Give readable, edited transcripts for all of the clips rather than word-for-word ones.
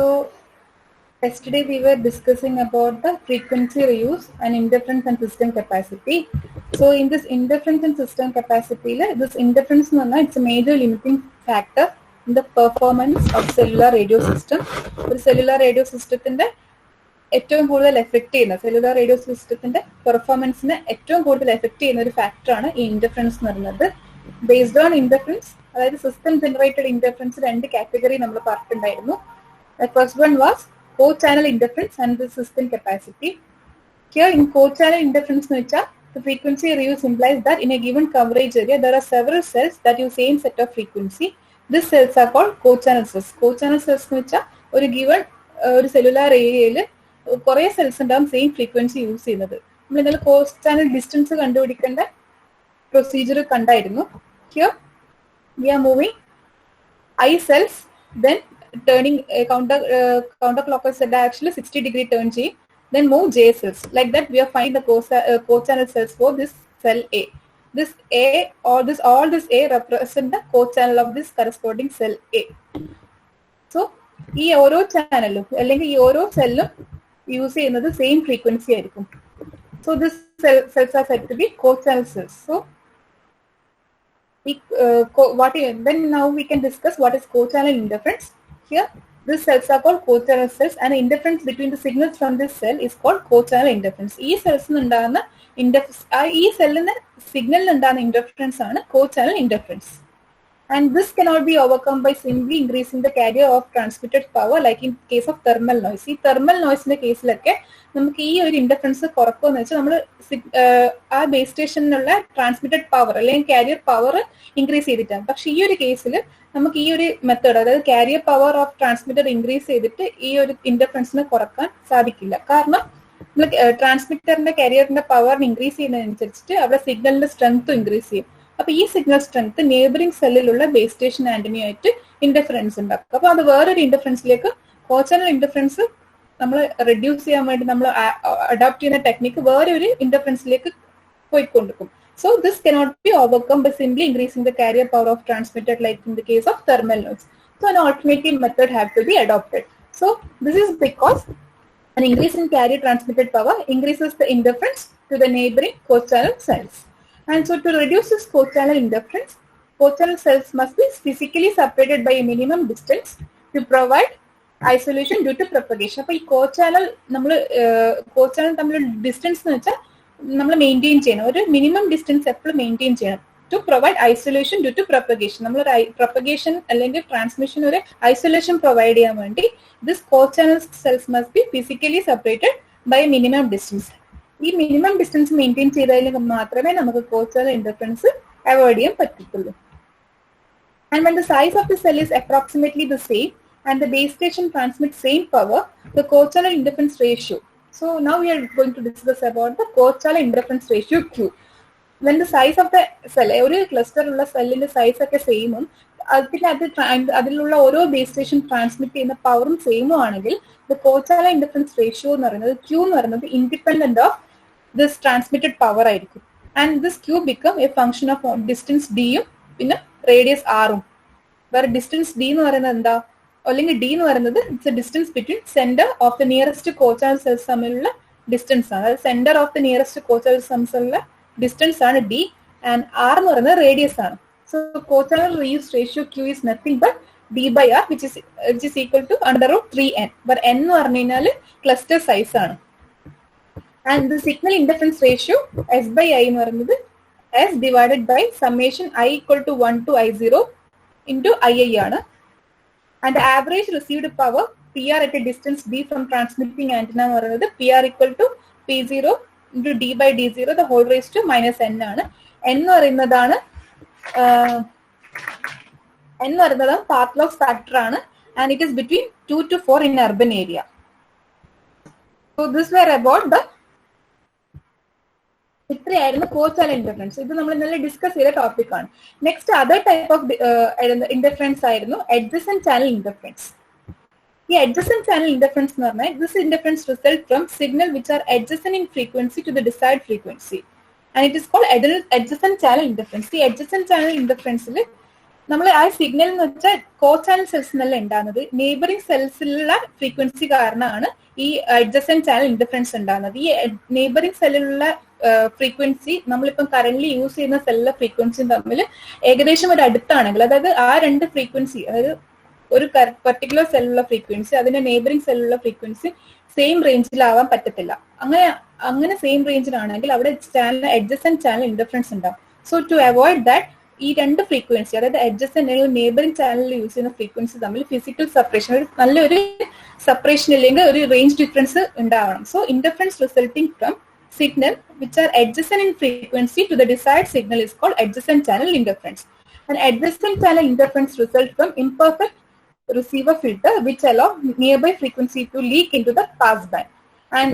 So yesterday we were discussing about the frequency reuse and interference and system capacity. So in this interference and system capacity, this interference it's a major limiting factor in the performance of cellular radio system. ഒരു cellular radio systemത്തിന്റെ ഏറ്റവും കൂടുതൽ effect ചെയ്യുന്ന cellular radio സിസ്റ്റത്തിന്റെ പെർഫോമൻസിനെ ഏറ്റവും കൂടുതൽ effect ചെയ്യുന്ന ഒരു ഫാക്ടറാണ് ഈ ഇന്റർഫറൻസ് എന്ന് പറയുന്നത്. ബേസ്ഡ് ഓൺ ഇന്റർഫറൻസ്, അതായത് സിസ്റ്റം ജനറേറ്റഡ് ഇന്റർഫറൻസ് രണ്ട് കാറ്റഗറി നമ്മൾ പറഞ്ഞിട്ടുണ്ടായിരുന്നു. First one was co channel interference and the system capacity. Here in co channel interference എന്ന് വെച്ചാൽ the frequency reuse implies that in a given coverage area there are several cells that use same set of frequency. These cells are called co-channel cells. Co-channel cells എന്ന് വെച്ചാൽ ഒരു given ഒരു cellular ഏരിയയിൽ കുറെ cells ഉണ്ടാവും same frequency use ചെയ്യുന്നത്. നമ്മൾ ഇന്നലെ കോസ്റ്റ് ചാനൽ ഡിസ്റ്റൻസ് കണ്ടുപിടിക്കേണ്ട പ്രൊസീജിയർ കണ്ടായിരുന്നു. Here we are moving I cells, then turning counter clockwise actually 60 degree turn ചെയ്യും. Then move J cells. Like that, we are finding the co-channel cells for this cell A. This A or all this A represent the co-channel of this corresponding cell A. So, ഈ ഓരോ ചാനലും അല്ലെങ്കിൽ ഈ ഓരോ സെല്ലും use ചെയ്യുന്നത് same frequency ആയിരിക്കും. So this cells are said to be co-channel cells. So, then now we can discuss what is co-channel interference. Here, these cells are called co-channel cells, and the interference between the signals from this cell is called co-channel interference. ഈ സെൽസിന് ഉണ്ടാകുന്ന ഈ സെല്ലിന് സിഗ്നലിന് ഉണ്ടാകുന്ന interference ആണ് co-channel interference. And this cannot be overcome by simply increasing the carrier of transmitted power, like in case of thermal noise. ഈ thermal noise കേസിലൊക്കെ നമുക്ക് ഈ ഒരു ഇന്റർഫറൻസ് കുറക്കുമെന്ന് വെച്ചാൽ നമ്മൾ ആ ബേസ് സ്റ്റേഷനിലുള്ള ട്രാൻസ്മിറ്റഡ് പവർ അല്ലെങ്കിൽ കാരിയർ പവർ ഇൻക്രീസ് ചെയ്തിട്ടാണ്. പക്ഷെ ഈ ഒരു കേസിൽ നമുക്ക് ഈ ഒരു മെത്തേഡ്, അതായത് carrier power of transmitter increase ചെയ്തിട്ട് ഈ ഒരു ഇന്റർഫറൻസിനെ കുറക്കാൻ സാധിക്കില്ല. കാരണം നമ്മൾ ട്രാൻസ്മിറ്ററിന്റെ കാരിയറിന്റെ പവർ ഇൻക്രീസ് ചെയ്യുന്നതനുസരിച്ചിട്ട് അവിടെ സിഗ്നലിന്റെ സ്ട്രെങ്ത്തും ഇൻക്രീസ് ചെയ്യും. അപ്പൊ ഈ സിഗ്നൽ സ്ട്രെങ്ത് നെയ്ബറിംഗ് സെല്ലിലുള്ള ബേസ് സ്റ്റേഷൻ ആന്റിനയുമായിട്ട് ഇന്റർഫറൻസ് ഉണ്ടാക്കും. അപ്പൊ അത് വേറൊരു ഇന്റർഫറൻസിലേക്ക് കോചാനൽ ഇന്റർഫറൻസ് നമ്മൾ റെഡ്യൂസ് ചെയ്യാൻ വേണ്ടി നമ്മൾ അഡോപ്റ്റ് ചെയ്യുന്ന ടെക്നിക്ക് വേറൊരു ഇന്റർഫറൻസിലേക്ക് പോയിക്കൊണ്ടിരിക്കും. So this cannot be overcome by simply increasing the carrier power of transmitted, like in the case of thermal noise. So an alternative method have to be adopted. So this is because an increase in carrier transmitted power increases the interference to the neighboring co-channel cells. And so to reduce this co-channel interference, co-channel cells must be physically separated by a minimum distance to provide isolation due to propagation. അപ്പോൾ ഈ co-channel തമ്മിലുള്ള distance എന്ന് വെച്ചാൽ നമ്മൾ maintain ചെയ്യണം. ഒരു minimum distance എപ്പോഴും maintain ചെയ്യണം to provide isolation due to propagation. നമ്മൾ പ്രൊപ്പഗേഷൻ അല്ലെങ്കിൽ ട്രാൻസ്മിഷൻ ഒരു ഐസൊലേഷൻ പ്രൊവൈഡ് ചെയ്യാൻ വേണ്ടി this co-channel cells must be physically separated by minimum distance. ഈ മിനിമം ഡിസ്റ്റൻസ് മെയിൻറ്റെയിൻ ചെയ്താൽ മാത്രമേ നമുക്ക് co-channel ഇന്റർഫറൻസ് അവോയ്ഡ് ചെയ്യാൻ പറ്റത്തുള്ളൂ. And when the size of the cell is approximately the same and the base station transmits same power, the co-channel interference ratio. So now we are going to discuss about the co-channel interference ratio Q. When the size of the cell, ഒരു cluster ഉള്ള സെല്ലിന്റെ size ഒക്കെ സെയിമും പിന്നെ അതിലുള്ള ഓരോ base station transmit ചെയ്യുന്ന പവറും സെയിമും ആണെങ്കിൽ the co-channel interference ratio എന്ന് പറയുന്നത് Q എന്ന് പറയുന്നത് independent of this transmitted power ആയിരിക്കും. And this Q become a function of distance ഡിയും പിന്നെ റേഡിയസ് ആറും. വേറെ ഡിസ്റ്റൻസ് ഡി എന്ന് പറയുന്നത് എന്താ, അല്ലെങ്കിൽ ഡി എന്ന് പറയുന്നത് it's A distance between centre of the nearest co-channel cells തമ്മിലുള്ള ഡിസ്റ്റൻസ് ആണ്. അതായത് centre of the nearest co-channel cells തമ്മിലുള്ള ഡിസ്റ്റൻസ് ആണ് ഡി, ആൻഡ് ആർ എന്ന് പറയുന്നത് റേഡിയസ് ആണ്. So co-channel reuse ratio Q is nothing but d by r, which is equal to √3n, where n എന്ന് പറഞ്ഞു കഴിഞ്ഞാൽ ക്ലസ്റ്റർ സൈസ് ആണ്. And the signal interference ratio s by i എന്ന് പറയുന്നത് s divided by summation i equal to 1 to i0 into ii ആണ്. And the average received power PR at a distance d from transmitting antenna എന്ന് പറയുന്നത് PR equal to P0 into d by d0 the whole raised to minus n ആണ്. n എന്ന് പറയുന്നതാണ് path loss factor ആണ്, and it is between 2 to 4 in urban area. So this were about the ഇത്രയായിരുന്നു co-channel interference. ഇത് നമ്മൾ ഇന്നലെ discuss ചെയ്ത topic ആണ്. Next other type of interference ആയിരുന്നു adjacent channel interference. ഈ adjacent channel interference എന്ന് പറഞ്ഞാൽ this interference result from signal which are adjacent in frequency to the desired frequency, and it is called adjacent channel interference. ഈ adjacent channel interference നമ്മൾ ആ signal എന്ന് വെച്ചാൽ കോ channel cells എന്നല്ല ഉണ്ടാകുന്നത്, നെയ്ബറിംഗ് സെൽസിലുള്ള ഫ്രീക്വൻസി കാരണമാണ് ഈ അഡ്ജസന്റ് ചാനൽ ഇന്റർഫറൻസ് ഉണ്ടാകുന്നത്. ഈ നെയ്ബറിംഗ് സെല്ലിലുള്ള ഫ്രീക്വൻസി നമ്മളിപ്പം കറന്റ് യൂസ് ചെയ്യുന്ന സെല്ലിലെ ഫ്രീക്വൻസിയും തമ്മിൽ ഏകദേശം ഒരു അടുത്താണെങ്കിൽ, അതായത് ആ രണ്ട് ഫ്രീക്വൻസി, അതായത് ഒരു പർട്ടിക്കുലർ സെല്ലുള്ള ഫ്രീക്വൻസി അതിന്റെ നെയ്ബറിംഗ് സെല്ലുള്ള ഫ്രീക്വൻസി സെയിം റേഞ്ചിലാവാൻ പറ്റത്തില്ല. അങ്ങനെ സെയിം റേഞ്ചിലാണെങ്കിൽ അവിടെ ചാനൽ അഡ്ജസന്റ് ചാനൽ ഇന്റർഫറൻസ് ഉണ്ടാവും. സോ ടു അവോയ്ഡ് ദാറ്റ് ഈ രണ്ട് ഫ്രീക്വൻസി, അതായത് അഡ്ജസന്റ് അല്ലെങ്കിൽ നെയ്ബറിംഗ് ചാനലിൽ യൂസ് ചെയ്യുന്ന ഫ്രീക്വൻസി തമ്മിൽ ഫിസിക്കൽ സെപ്പറേഷൻ, നല്ലൊരു സെപ്പറേഷൻ ഇല്ലെങ്കിൽ ഒരു റേഞ്ച് ഡിഫറൻസ് ഉണ്ടാവണം. So interference resulting from signal which are adjacent in frequency to the desired signal is called adjacent channel interference. And adjacent channel interference results from imperfect receiver filter which allow nearby frequency to leak into the passband. And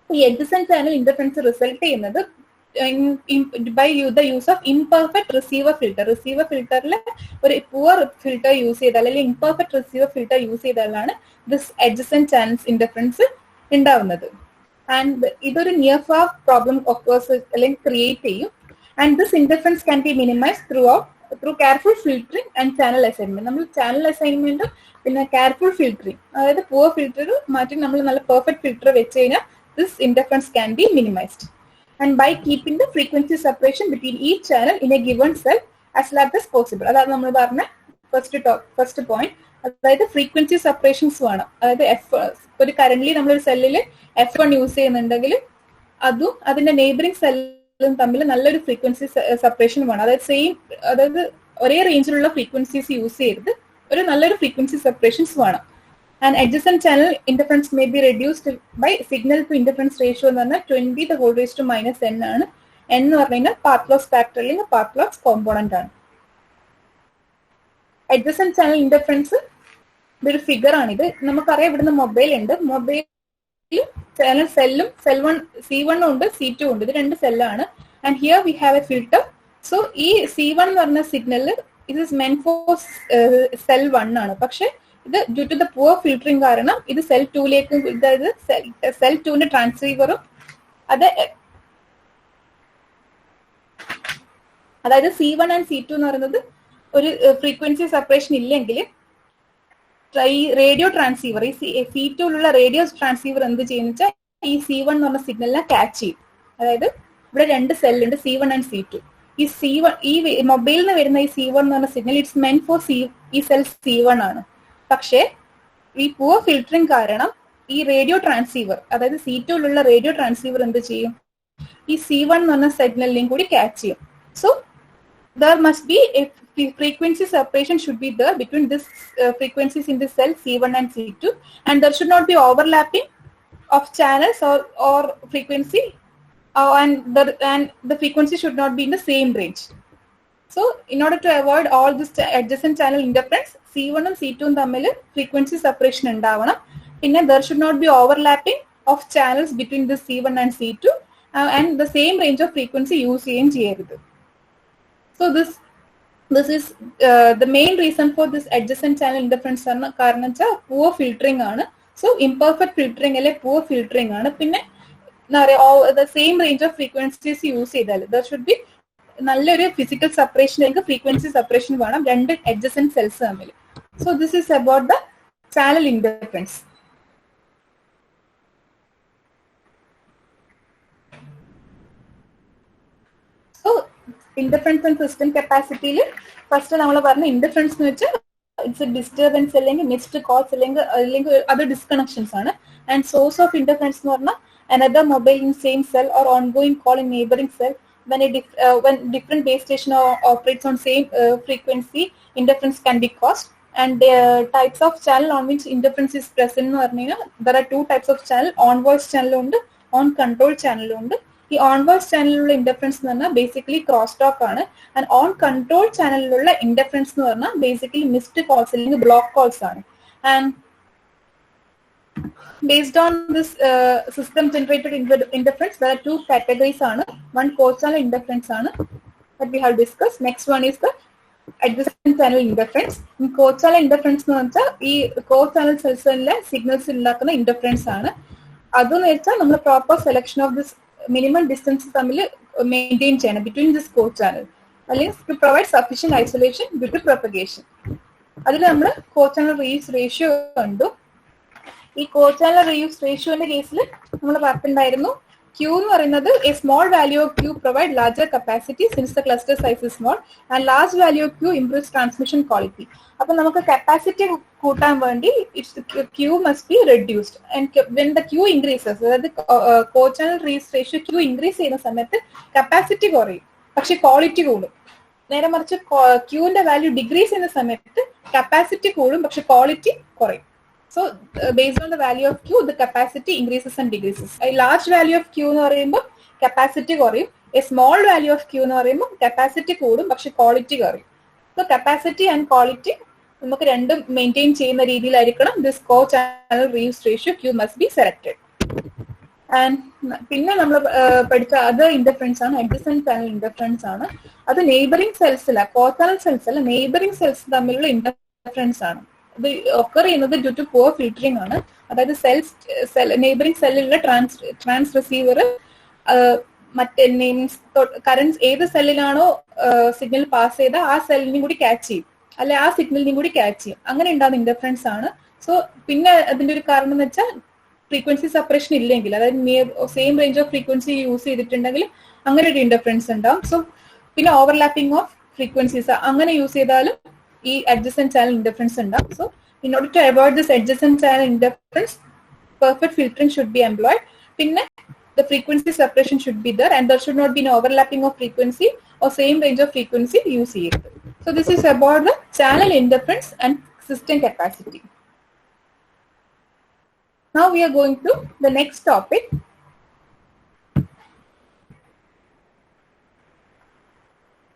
the adjacent channel interference result ചെയ്യുന്നത് by the use of imperfect receiver filter. Receiver filter ഒരു poor filter use ചെയ്താൽ അല്ലെങ്കിൽ imperfect receiver filter use ചെയ്താലാണ് this adjacent channels interference ഉണ്ടാവുന്നത്. And ഇതൊരു near far problem occurs അല്ലെങ്കിൽ create ചെയ്യും. And this interference can be minimize through careful filtering and channel assignment. നമ്മൾ channel അസൈൻമെന്റും പിന്നെ കെയർഫുൾ ഫിൽറ്ററിംഗ്, അതായത് പുവർ ഫിൽറ്റർ മാറ്റി നമ്മൾ നല്ല പെർഫെക്റ്റ് ഫിൽറ്റർ വെച്ച് കഴിഞ്ഞാൽ this interference can be minimized. And by keeping the frequency separation between each channel in A given cell as large as possible. അതാണ് നമ്മൾ പറഞ്ഞ ഫസ്റ്റ് പോയിന്റ്. അതായത് ഫ്രീക്വൻസി സെപ്പറേഷൻസ് വേണം. അതായത് ഒരു കറന്റ്ലി നമ്മളൊരു സെല്ലിൽ F1 യൂസ് ചെയ്യുന്നുണ്ടെങ്കിൽ അതും അതിന്റെ നെയ്ബറിംഗ് സെല്ലും തമ്മിൽ നല്ലൊരു ഫ്രീക്വൻസി സെപ്പറേഷൻ വേണം. അതായത് ഒരേ റേഞ്ചിലുള്ള ഫ്രീക്വൻസീസ് യൂസ് ചെയ്ത് ഒരു നല്ലൊരു ഫ്രീക്വൻസി സെപ്പറേഷൻസ് വേണം. And adjacent channel interference may be reduced by signal to interference ratio എന്ന് പറഞ്ഞാൽ 20⁻⁻⁻n ആണ്. n എന്ന് പറഞ്ഞു കഴിഞ്ഞാൽ പാത്ത് ലോസ് ഫാക്ടർ അല്ലെങ്കിൽ പാത്ത് ലോസ് കോമ്പോണന്റ് ആണ്. അഡ്ജസന്റ് ചാനൽ ഇന്റർഫറൻസ് ഇതൊരു ഫിഗർ ആണിത്. നമുക്കറിയാം ഇവിടുന്ന് മൊബൈൽ ഉണ്ട്. മൊബൈൽ സെല്ലും സെൽ 1 C1 ഉണ്ട് C2 ഉണ്ട്. ഇത് രണ്ട് സെല്ലാണ്. And here we have a filter. So ഈ C1 എന്ന് പറഞ്ഞ സിഗ്നൽ ഇത് ഇസ് മെന്റ് ഫോർ സെൽ 1 ആണ്. പക്ഷെ ഇത് due to the poor filtering കാരണം ഇത് സെൽ 2ലേക്ക്, അതായത് സെൽ 2ന്റെ ട്രാൻസ്സീവറും അതായത് C1 ആൻഡ് C2 എന്ന് പറയുന്നത് ഒരു ഫ്രീക്വൻസി സെപ്പറേഷൻ ഇല്ലെങ്കിൽ ഈ റേഡിയോ ട്രാൻസ്സീവർ, ഈ C2ലുള്ള റേഡിയോ ട്രാൻസ്സീവർ എന്ത് ചെയ്യുന്ന വെച്ചാൽ ഈ C1 എന്ന് പറഞ്ഞ സിഗ്നലിനെ ക്യാച്ച് ചെയ്യും. അതായത് ഇവിടെ രണ്ട് സെല്ലുണ്ട് C1 ആൻഡ് C2. ഈ മൊബൈലിൽ നിന്ന് വരുന്ന ഈ C1 എന്ന് പറഞ്ഞ സിഗ്നൽ ഇറ്റ്സ് മെന്റ് ഫോർ ഈ സെൽ C1 ആണ്. പക്ഷേ ഈ പുവർ ഫിൽറ്ററിംഗ് കാരണം ഈ റേഡിയോ ട്രാൻസ്സീവർ, അതായത് C2ലുള്ള റേഡിയോ ട്രാൻസ്സീവർ എന്ത് ചെയ്യും, ഈ C1 എന്ന് പറഞ്ഞ സിഗ്നലിനെയും കൂടി ക്യാച്ച് ചെയ്യും. So there must be a frequency separation should be there between this frequencies in the cell C1 and C2, and there should not be overlapping of channels or frequency, and the frequency should not be in the same range. So in order to avoid all this adjacent channel interference, C1 and C2 തമ്മിൽ frequency separation ഉണ്ടാവണം. പിന്നെ there should not be overlapping of channels between the C1 and C2, and the same range of frequency use ചെയ്യുകയും ചെയ്യരുത്. So this is the main reason for this adjacent channel interference ആണ്. കാരണം വെച്ചാൽ poor filtering ആണ്. So imperfect filtering അല്ലെ poor filtering ആണ്. പിന്നെ എന്താ പറയുക, the same range of frequencies use ചെയ്താൽ there should be നല്ലൊരു ഫിസിക്കൽ സെപ്പറേഷൻ അല്ലെങ്കിൽ ഫ്രീക്വൻസി സെപ്പറേഷൻ വേണം രണ്ട് adjacent cells തമ്മിൽ. So this is about the channel interference. So interference and system കപ്പാസിറ്റിയിൽ ഫസ്റ്റ് നമ്മൾ പറഞ്ഞ ഇന്റർഫറൻസ് എന്ന് വെച്ചാൽ ഇറ്റ്സ് എ ഡിസ്റ്റർബൻസ് അല്ലെങ്കിൽ മിസ്ഡ് കോൾസ് അല്ലെങ്കിൽ അത് ഡിസ്കണക്ഷൻസ് ആണ്. ആൻഡ് സോഴ്സ് ഓഫ് ഇന്റർഫറൻസ് എന്ന് പറഞ്ഞാൽ another mobile in same cell or ongoing call in neighboring cell when different base station operates on same frequency, interference can be caused. And types of channel on which interference is present എന്ന് പറഞ്ഞു കഴിഞ്ഞാൽ there are two types of channel, on voice channel ഉണ്ട്, on control channel ഉണ്ട്. ഈ on voice ചാനലിലുള്ള interference എന്ന് പറഞ്ഞാൽ basically cross talk ആണ്. And on control ചാനലിലുള്ള interference എന്ന് പറഞ്ഞാൽ ബേസിക്കലി മിസ്ഡ് കോൾസ് അല്ലെങ്കിൽ ബ്ലോക്ക് കോൾസ് ആണ്. And based on this system generated interference there are two categories ആണ്. One co-channel interference ആണ് that we have discussed. Next one is the adjacent channel interference. Co-channel interference എന്ന് വെച്ചാൽ ഈ co-channel സെൽസിലെ signals ഉണ്ടാക്കുന്ന interference ആണ്. അതെന്ന് വെച്ചാൽ നമ്മൾ proper selection of this minimum distance തമ്മിൽ മെയിൻറ്റെയിൻ ചെയ്യണം ബിറ്റ്വീൻ ദിസ് കോ ചാനൽ. അല്ലെങ്കിൽ to provide sufficient isolation due to propagation. അതിൽ നമ്മൾ co-channel reuse ratio കണ്ടു. ഈ co-channel reuse ratioന്റെ കേസിൽ നമ്മൾ പറഞ്ഞിട്ടുണ്ടായിരുന്നു Q എന്ന് പറയുന്നത് a small value of Q provide larger capacity since the cluster size is small and large value of Q improves transmission quality. അപ്പോൾ നമുക്ക് capacity കൂട്ടാൻ വേണ്ടി Q must be reduced and when the Q increases, അതായത് co-channel reuse ratio Q increase ചെയ്യുന്ന സമയത്ത് capacity കുറയും പക്ഷെ quality കൂടും. നേരെ മറിച്ച് Qന്റെ വാല്യൂ ഡിക്രീസ് ചെയ്യുന്ന സമയത്ത് capacity കൂടും പക്ഷെ ക്വാളിറ്റി കുറയും. So based on the value of Q, the capacity increases and decreases. A large value of Q എന്ന് പറയുമ്പോൾ capacity കുറയും. A small value of Q എന്ന് പറയുമ്പോൾ capacity കൂടും പക്ഷെ quality കുറയും. So capacity and quality നമുക്ക് രണ്ടും മെയിൻറ്റെയിൻ ചെയ്യുന്ന രീതിയിലായിരിക്കണം this co-channel reuse ratio Q must be selected. And പിന്നെ നമ്മൾ പഠിച്ച അതർ ഇൻഡഫറൻസ് ആണ് adjacent channel ഇൻഡഫറൻസ് ആണ്. അത് നെയ്ബറിംഗ് സെൽസ് അല്ല, co-channel സെൽസ് അല്ല, നെയ്ബറിംഗ് സെൽസ് തമ്മിലുള്ള ഇൻഡഫറൻസ് ആണ്. ഇത് ഒക്കർ ചെയ്യുന്നത് ഡ്യൂ ടു പുവർ ഫിൽറ്ററിംഗ് ആണ്. അതായത് നെയ്ബറിംഗ് സെല്ലിലുള്ള ട്രാൻസ് റിസീവർ മറ്റേ കറന്റ് ഏത് സെല്ലിലാണോ സിഗ്നൽ പാസ് ചെയ്ത ആ സെല്ലിനും കൂടി ക്യാച്ച് ചെയ്യും, അല്ലെ ആ സിഗ്നലിനും കൂടി ക്യാച്ച് ചെയ്യും. അങ്ങനെ ഉണ്ടാകുന്ന ഇൻഡഫറൻസ് ആണ്. സോ പിന്നെ അതിന്റെ ഒരു കാരണം എന്ന് വെച്ചാൽ ഫ്രീക്വൻസി സെപ്പറേഷൻ ഇല്ലെങ്കിൽ, അതായത് same range of frequency use ചെയ്തിട്ടുണ്ടെങ്കിൽ അങ്ങനെ ഒരു ഇൻഡഫറൻസ് ഉണ്ടാവും. സോ പിന്നെ ഓവർലാപ്പിംഗ് ഓഫ് ഫ്രീക്വൻസീസ് അങ്ങനെ യൂസ് ചെയ്താലും ഈ adjacent channel interference ഉണ്ടാവും. So in order to avoid this adjacent channel interference, perfect filtering should be employed. പിന്നെ the frequency separation should be there and there should not be an overlapping of frequency or same range of frequency use ചെയ്യരുത്. So this is about the channel interference and system capacity. Now we are going to the next topic.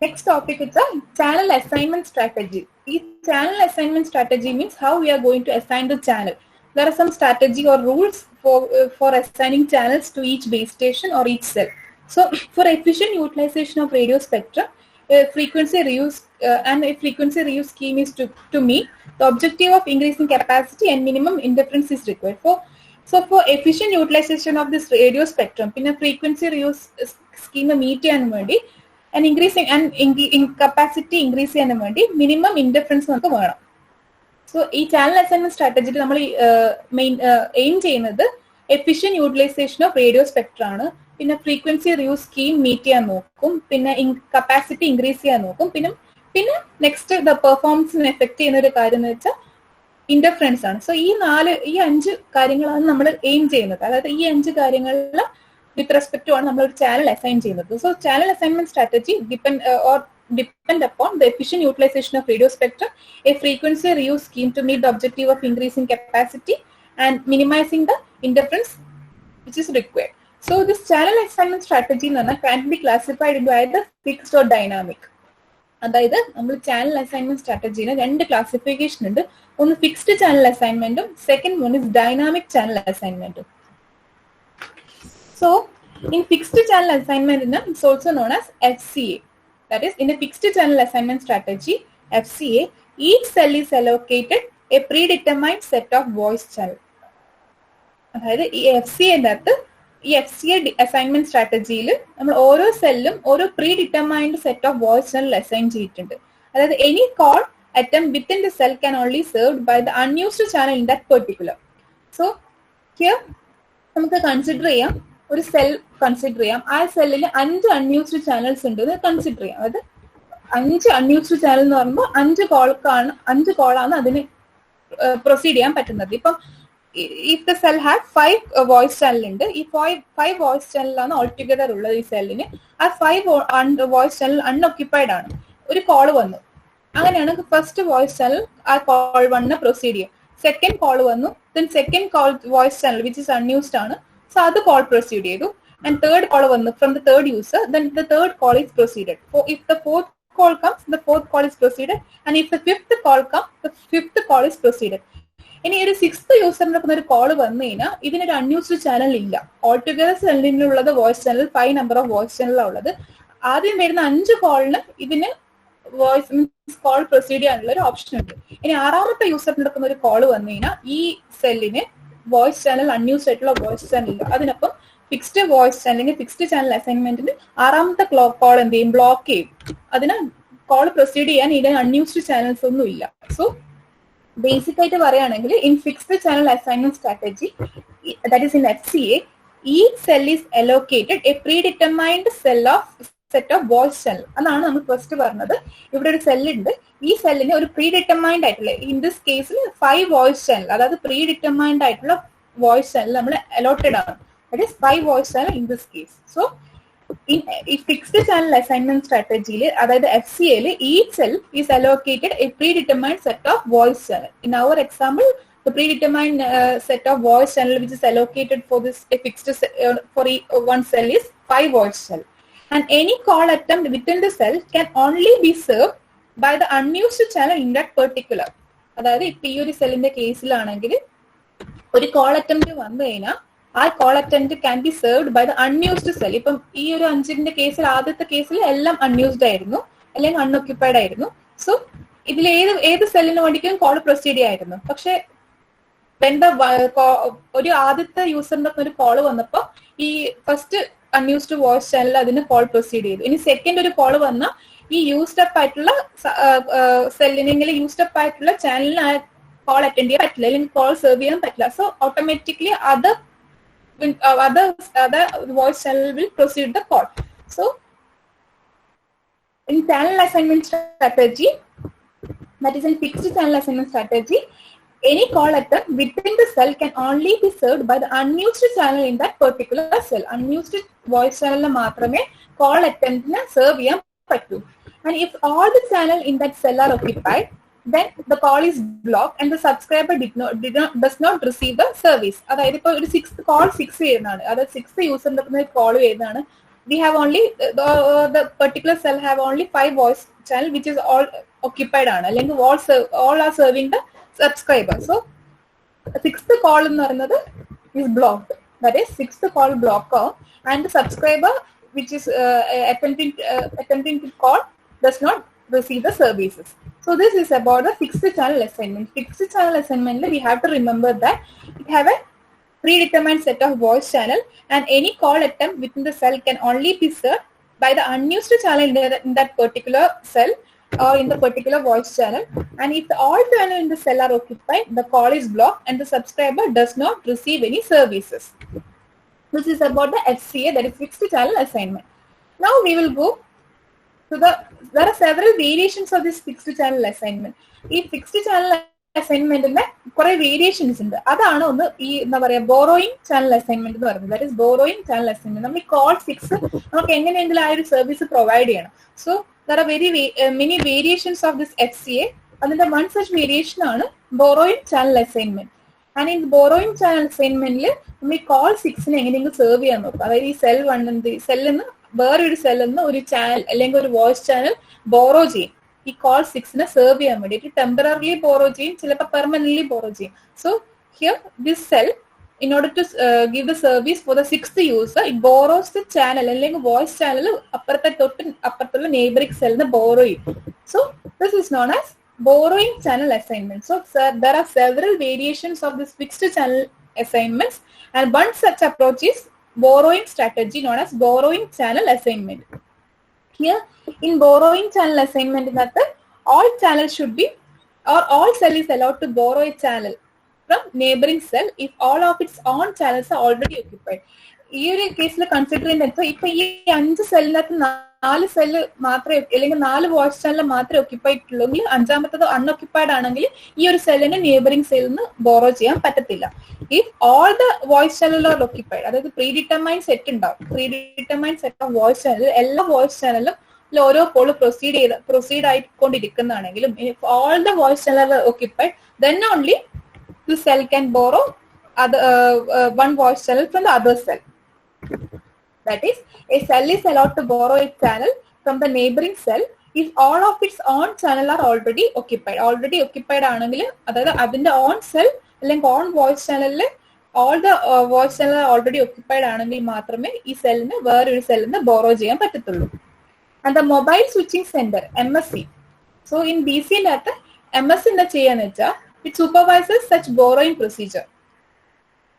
Next topic is a channel assignment strategy. This channel assignment strategy means how we are going to assign the channel. There are some strategy or rules for assigning channels to each base station or each cell. So for efficient utilization of radio spectrum, frequency reuse scheme is to meet the objective of increasing capacity and minimum interference is required. For efficient utilization of this radio spectrum, in a frequency reuse scheme meet and and increasing and in capacity increase ചെയ്യാൻ വേണ്ടി minimum interference നമുക്ക് വേണം. So ഈ channel assignment സ്ട്രാറ്റജിയിൽ നമ്മൾ aim ചെയ്യുന്നത് efficient utilization of radio spectrum ആണ്. പിന്നെ frequency Reus scheme meet ചെയ്യാൻ നോക്കും, പിന്നെ കപ്പാസിറ്റി ഇൻക്രീസ് ചെയ്യാൻ നോക്കും. പിന്നെ നെക്സ്റ്റ് ദ പെർഫോമൻസിന് എഫക്ട് ചെയ്യുന്ന ഒരു കാര്യം എന്ന് വെച്ചാൽ ഇൻഡഫറൻസ് ആണ്. സോ ഈ 5 കാര്യങ്ങളാണ് നമ്മൾ എയിം ചെയ്യുന്നത്. അതായത് ഈ 5 കാര്യങ്ങളിൽ with respect to നമ്മൾ ഒരു ചാനൽ അസൈൻ ചെയ്യുന്നത്. So channel assignment strategy depend upon the efficient utilization of radio spectrum, a frequency reuse scheme to meet the objective of increasing capacity and minimizing the interference which is required. So this channel assignment strategy can be classified into either fixed or dynamic. അതായത് നമ്മൾ channel assignment സ്ട്രാറ്റജിന് 2 classification ഉണ്ട്. ഒന്ന് fixed channel അസൈൻമെന്റും second one is dynamic channel അസൈൻമെന്റും. So in fixed channel assignment it's also known as FCA. That is, in a fixed channel assignment strategy, FCA, each cell is allocated a predetermined set of voice channel. അതായത് ഈ FCA assignment സ്ട്രാറ്റജിയിൽ നമ്മൾ ഓരോ സെല്ലും ഓരോ pre determined set of voice channel assign ചെയ്തിട്ടുണ്ട്. അതായത് any call attempt within the cell can only served by the unused channel in that particular. So here നമുക്ക് consider ചെയ്യാം, ഒരു സെൽ കൺസിഡർ ചെയ്യാം. ആ സെല്ലിൽ 5 അൺയൂസ്ഡ് ചാനൽസ് ഉണ്ട് കൺസിഡർ ചെയ്യാം. അതായത് 5 അൺയൂസ്ഡ് ചാനൽ എന്ന് പറയുമ്പോൾ 5 കോളാണ് അതിന് പ്രൊസീഡ് ചെയ്യാൻ പറ്റുന്നത്. ഇപ്പം if the cell have 5 voice channel ഉണ്ട്, ഈ 5 വോയിസ് ചാനലാണ് ഓൾ ടുഗദർ ഉള്ളത് ഈ സെല്ലിന്. ആ 5 വോയിസ് ചാനൽ അൺഒക്യുപ്പൈഡ് ആണ്. ഒരു കോള് വന്നു, അങ്ങനെയാണ് ഫസ്റ്റ് വോയിസ് ചാനൽ ആ കോൾ 1 പ്രൊസീഡ് ചെയ്യും. സെക്കൻഡ് കോൾ വന്നു, then second call voice channel which is unused ആണ്, സോ അത് കോൾ പ്രൊസീഡ് ചെയ്തു. ആൻഡ് തേർഡ് കോൾ വന്നു from the third user, then the third call is proceeded. If the fourth call comes, the fourth call is proceeded, and if the fifth call comes, the fifth call is proceeded. ഇനി ഒരു 6th യൂസറിന്റെ ഒരു call വന്നു കഴിഞ്ഞാൽ ഇതിനൊരു unused channel ഇല്ല. All together സെല്ലിനുള്ളത് voice channel 5 number of voice ചാനലാണ് ഉള്ളത്. ആദ്യം വരുന്ന 5 കോളിന് ഇതിന് വോയിസ് മീൻസ് കോൾ പ്രൊസീഡ് ചെയ്യാനുള്ള ഒരു ഓപ്ഷൻ ഉണ്ട്. ഇനി 6ാമത്തെ യൂസറിന് നടക്കുന്ന ഒരു കോൾ വന്നു കഴിഞ്ഞാൽ ഈ സെല്ലിന് വോയിസ് ചാനൽ അൺയൂസ്ഡ് ആയിട്ടുള്ള വോയിസ് ചാനൽ ഇല്ല. അതിനൊപ്പം ഫിക്സ്ഡ് വോയിസ് അല്ലെങ്കിൽ ഫിക്സ്ഡ് ചാനൽ അസൈൻമെന്റിന് ആറാമത്തെ കോൾ എന്ത് ചെയ്യും, ബ്ലോക്ക് ചെയ്യും. അതിന് കോൾ പ്രൊസീഡ് ചെയ്യാൻ ഇതിന് അൺയൂസ്ഡ് ചാനൽസ് ഒന്നും ഇല്ല. സോ ബേസിക് ആയിട്ട് പറയുകയാണെങ്കിൽ in fixed channel assignment strategy, that is in FCA, each cell is allocated a predetermined set of voice channel. അതാണ് നമ്മൾ ഫസ്റ്റ് പറഞ്ഞത്. ഇവിടെ ഒരു സെല്ലുണ്ട്, ഈ സെല്ലിന് ഒരു പ്രീഡിറ്റർമൈൻഡ് ആയിട്ടുള്ള, ഇൻ ദിസ് കേസിൽ 5 വോയിസ് ചാനൽ, അതായത് പ്രീഡിറ്റർമൈൻഡ് ആയിട്ടുള്ള വോയിസ് ചാനൽ നമ്മൾ അലോട്ടഡ് ആണ്. That is 5 voice channel in this case. So ഈ ഫിക്സ്ഡ് ചാനൽ അസൈൻമെന്റ് സ്ട്രാറ്റജിയിൽ, അതായത് FCA, each cell is allocated a predetermined set of voice channel. In our example, the predetermined set of voice channel which is allocated for this fixed for one cell is 5 voice channel, and any call attempt within the cell can only be served by the unused channel in that particular. അതായത് ഇപ്പൊ ഈ ഒരു സെല്ലിന്റെ കേസിലാണെങ്കിൽ ഒരു call attempt വന്നു കഴിഞ്ഞാൽ ആ call attempt can be served by the unused cell. ഇപ്പം ഈ ഒരു 5ന്റെ കേസിൽ, ആദ്യത്തെ കേസിൽ എല്ലാം അൺയൂസ്ഡ് ആയിരുന്നു അല്ലെങ്കിൽ അൺഒക്യുപ്പൈഡ് ആയിരുന്നു. സോ ഇതിൽ ഏത് സെല്ലിന് വേണ്ടിക്കും കോൾ പ്രൊസീഡ് ചെയ്യായിരുന്നു. പക്ഷെ ഒരു ആദ്യത്തെ യൂസറിന്റെ ഒരു കോള് വന്നപ്പോ ഈ ഫസ്റ്റ് അൺയൂസ്ഡ് വോയിസ് ചാനൽ അതിന് കോൾ പ്രൊസീഡ് ചെയ്തു. ഇനി സെക്കൻഡ് ഒരു കോള് വന്ന ഈ യൂസ്ഡ് അപ്പ് ആയിട്ടുള്ള സെല്ലിനെങ്കിൽ യൂസ്ഡ് അപ്പ് ആയിട്ടുള്ള ചാനലിന് കോൾ അറ്റൻഡ് ചെയ്യാൻ പറ്റില്ല, അല്ലെങ്കിൽ കോൾ സെർവ് ചെയ്യാൻ പറ്റില്ല. So automatically other voice channel will proceed the call. So in channel assignment strategy, that is in fixed channel assignment strategy, any call attempt within the cell can only be served by the unused channel in that particular cell. Unused voice channel മാത്രമേ call attempt നെ serve ചെയ്യാൻ പറ്റൂ. And if all the channel in that cell are occupied, then the call is blocked and the subscriber does not receive the service. അതായത് ഇപ്പോൾ ഒരു 6th call 6 ചെയ്യുന്നതാണ്, അതായത് 6th യൂസറിന്റെ call ചെയ്യുന്നതാണ്. We have only the particular cell have only 5 voice channel which is all occupied ആണ്, അല്ലെങ്കിൽ all are serving the subscriber. So 6th call എന്ന് പറയുന്നത് is blocked. That is 6th call block ആവും, and the subscriber which is attempting to call does not receive the services. So this is about the fixed channel assignment. Fixed channel assignment, we have to remember that it have a predetermined set of voice channel, and any call attempt within the cell can only be served by the unused channel in that particular cell or in the particular voice channel. And if all channel in the cell are occupied, the call is blocked and the subscriber does not receive any services. This is about the FCA, that is fixed channel assignment. Now we will go to there are several variations of this fixed channel assignment. ഈ fixed channel അസൈൻമെന്റിന്റെ കുറെ variations ഉണ്ട്. അതാണ് ഒന്ന് ഈ എന്താ പറയാ borrowing channel assignment എന്ന് പറയുന്നത്. That is borrowing channel assignment. നമ്മൾ ഈ കോൾ 6 നമുക്ക് എങ്ങനെയെങ്കിലും ആ ഒരു സർവീസ് പ്രൊവൈഡ് ചെയ്യണം. So there are many variations of this FCA. അതിന്റെ വൺ സച്ച് വേരിയേഷൻ ആണ് ബോറോയിങ് ചാനൽ അസൈൻമെന്റ്. ആൻഡ് ഈ ബോറോയിങ് ചാനൽ അസൈൻമെന്റിൽ നമ്മൾ ഈ കോൾ 6 എങ്ങനെയെങ്കിലും സെർവ് ചെയ്യാൻ നോക്കും. അതായത് ഈ സെല്ലിൽ നിന്ന് വേറൊരു സെല്ലിൽ നിന്ന് ഒരു ചാനൽ അല്ലെങ്കിൽ ഒരു വോയിസ് ചാനൽ ബോറോ ചെയ്യും. ഈ കോൾ 6 സെർവ് ചെയ്യാൻ വേണ്ടിയിട്ട് ടെമ്പററിലി ബോറോ ചെയ്യും, ചിലപ്പോൾ പെർമനന്റ്ലി ബോറോ ചെയ്യും. So here this cell in order to give the service for the 6th user, it borrows the channel അല്ലെങ്കിൽ വോയിസ് ചാനൽ അപ്പുറത്തുള്ള നെയ്ബറിംഗ് സെല്ലിന് ബോറോ ചെയ്യും. So this is known as borrowing channel assignment. So there are several variations of this fixed channel assignments, and one such approach is borrowing strategy known as borrowing channel assignment. Here in borrowing channel assignment method, all channels should be, or all cell is allowed to borrow a channel from neighboring cell if all of its own channels are already occupied. ഈ ഒരു കേസിൽ consider ചെയ്യുന്നത് ഇപ്പൊ ഈ 5 സെല്ലിനകത്ത് 4 cell മാത്രമേ അല്ലെങ്കിൽ 4 voice channel മാത്രമേ occupied ഉള്ളെങ്കിൽ 5ാമത്തത് അൺഒക്യുപ്പൈഡ് ആണെങ്കിൽ ഈ ഒരു സെല്ലിന് നെയ്ബറിംഗ് സെല്ലിൽ നിന്ന് ബോറോ ചെയ്യാൻ പറ്റത്തില്ല. If all the voice channel are occupied, അതായത് പ്രീഡിറ്റർമൈൻഡ് സെറ്റ് ഉണ്ടാവും, predetermined set of voice channel എല്ലാ വോയിസ് ചാനലും ഓരോ കോള് പ്രൊസീഡ് ആയിക്കൊണ്ടിരിക്കുന്നതാണെങ്കിലും if all the voice channel are occupied then only the cell can borrow one voice channel from the other cell. That is, a cell is allowed to borrow a channel from the neighboring cell if all of its own channel are already occupied. Already occupied ആണെങ്കിൽ അതായത് അതിന്റെ on cell അല്ലെങ്കിൽ on voice ചാനലിൽ all the voice channel are already occupied ആണെങ്കിൽ മാത്രമേ ഈ സെല്ലിന് വേറൊരു സെല്ലിന് ബോറോ ചെയ്യാൻ പറ്റത്തുള്ളൂ. And the mobile switching center MSC. So in BC-നകത്ത് MSC എന്താ ചെയ്യാന്ന് വെച്ചാൽ it supervises such borrowing procedure.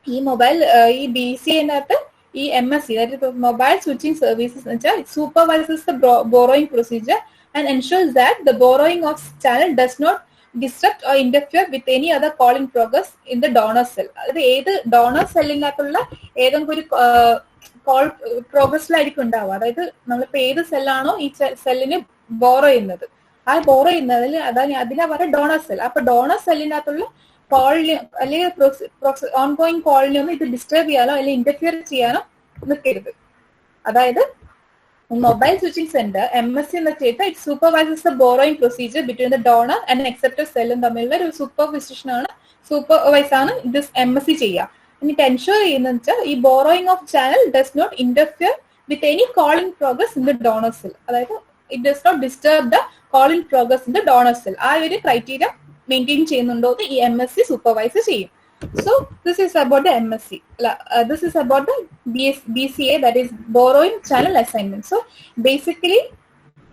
ഈ BCA-നകത്ത് ഈ MSC, അതായത് മൊബൈൽ സ്വിച്ചിങ് സർവീസസ് എന്ന് വെച്ചാൽ it supervises the borrowing procedure and ensures that the borrowing of channel does not distract or interfere with any other call in progress in the donor cell. അതായത് ഏത് donor സെല്ലിനകത്തുള്ള ഏതെങ്കിലും ഒരു call പ്രോഗ്രസ്സിലായിരിക്കും ഉണ്ടാവുക. അതായത് നമ്മളിപ്പോ ഏത് സെല്ലാണോ ഈ സെല്ലിന് ബോറോ ചെയ്യുന്നത്, ആ ബോറോ ചെയ്യുന്നതിൽ അതിനെ പറയുക ഡോണർ സെൽ. അപ്പൊ ഡോണർ സെല്ലിനകത്തുള്ള കോളിന് അല്ലെങ്കിൽ ഓൺഗോയിങ് കോളിനൊന്നും ഇത് ഡിസ്റ്റർബ് ചെയ്യാനോ അല്ലെങ്കിൽ ഇന്റർഫിയർ ചെയ്യാനോ നിൽക്കരുത്. അതായത് മൊബൈൽ സ്വിച്ചിങ് സെന്റർ MSC എന്ന് വെച്ചാൽ it supervises the borrowing procedure between the donor and acceptor സെല്ലും തമ്മിലുള്ള ഒരു സൂപ്പർവൈസ് ആണ് ഇത് MSC ചെയ്യുക. എന്നിട്ട് എൻഷുർ ചെയ്യുന്നത് വെച്ചാൽ ഈ borrowing of channel does not interfere with any call in progress in the donor cell. അതായത് it does not disturb the call in progress in the donor cell. ആ ഒരു ക്രൈറ്റീരിയ മെയിൻറ്റെയിൻ ചെയ്യുന്നുണ്ടോ എന്ന് ഈ MSC സൂപ്പർവൈസ് ചെയ്യും. So this is about the MSC. This is about the BCA, that is borrowing channel assignment. So basically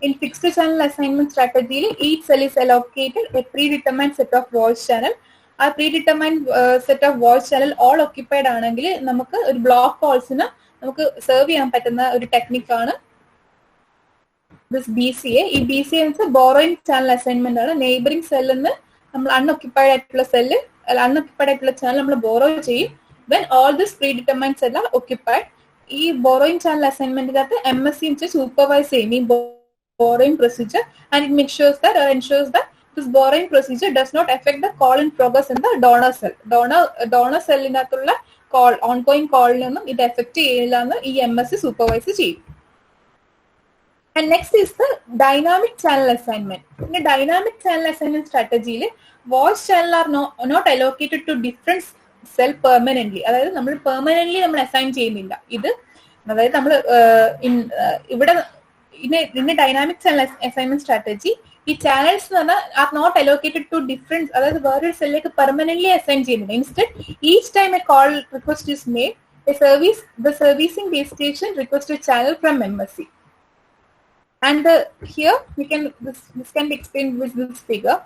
in fixed channel assignment strategy, each cell is allocated a predetermined set of voice channel. ആ predetermined set of voice channel all occupied ആണെങ്കിൽ നമുക്ക് ഒരു block കോൾസിന് നമുക്ക് serve ചെയ്യാൻ പറ്റുന്ന ഒരു ടെക്നിക്കാണ് this BCA. ഈ BCA എന്ന് വെച്ചാൽ ബോറോയിങ് ചാനൽ അസൈൻമെന്റ് ആണ്. നെയ്ബറിംഗ് സെല്ലിൽ നിന്ന് നമ്മൾ അൺഒക്യുപ്പൈഡ് ആയിട്ടുള്ള അൺഒക്യുപ്പൈഡ് ആയിട്ടുള്ള ചാനൽ നമ്മൾ ബോറോ ചെയ്യും. When all this predetermined cell are occupied. ഈ ബോറോയിങ് ചാനൽ അസൈൻമെന്റിനകത്ത് MSC സൂപ്പർവൈസ് ചെയ്യും ഈ borrowing procedure and it ensures that this borrowing procedure does not affect the call in progress in the donor cell. Donor സെല്ലിനകത്തുള്ള ongoing കോളിനൊന്നും ഇത് effect ചെയ്യില്ല എന്ന് ഈ MSC സൂപ്പർവൈസ് ചെയ്യും. And next is the dynamic channel assignment. In the dynamic channel assignment strategy, voice channel are not allocated to different cell permanently. അതായത് നമ്മൾ permanently നമ്മൾ അസൈൻ ചെയ്യുന്നില്ല. ഇത് അതായത് നമ്മൾ ഇവിടെ in dynamic channel assignment strategy ഈ ചാനൽസ് എന്ന് പറഞ്ഞാൽ are not allocated to different, അതായത് വേറൊരു സെല്ലിലേക്ക് പെർമനന്റ്ലി അസൈൻ ചെയ്യുന്നില്ല. Instead each time a call request is made the servicing base station requests a channel from MSC. And here this can be explained with this figure.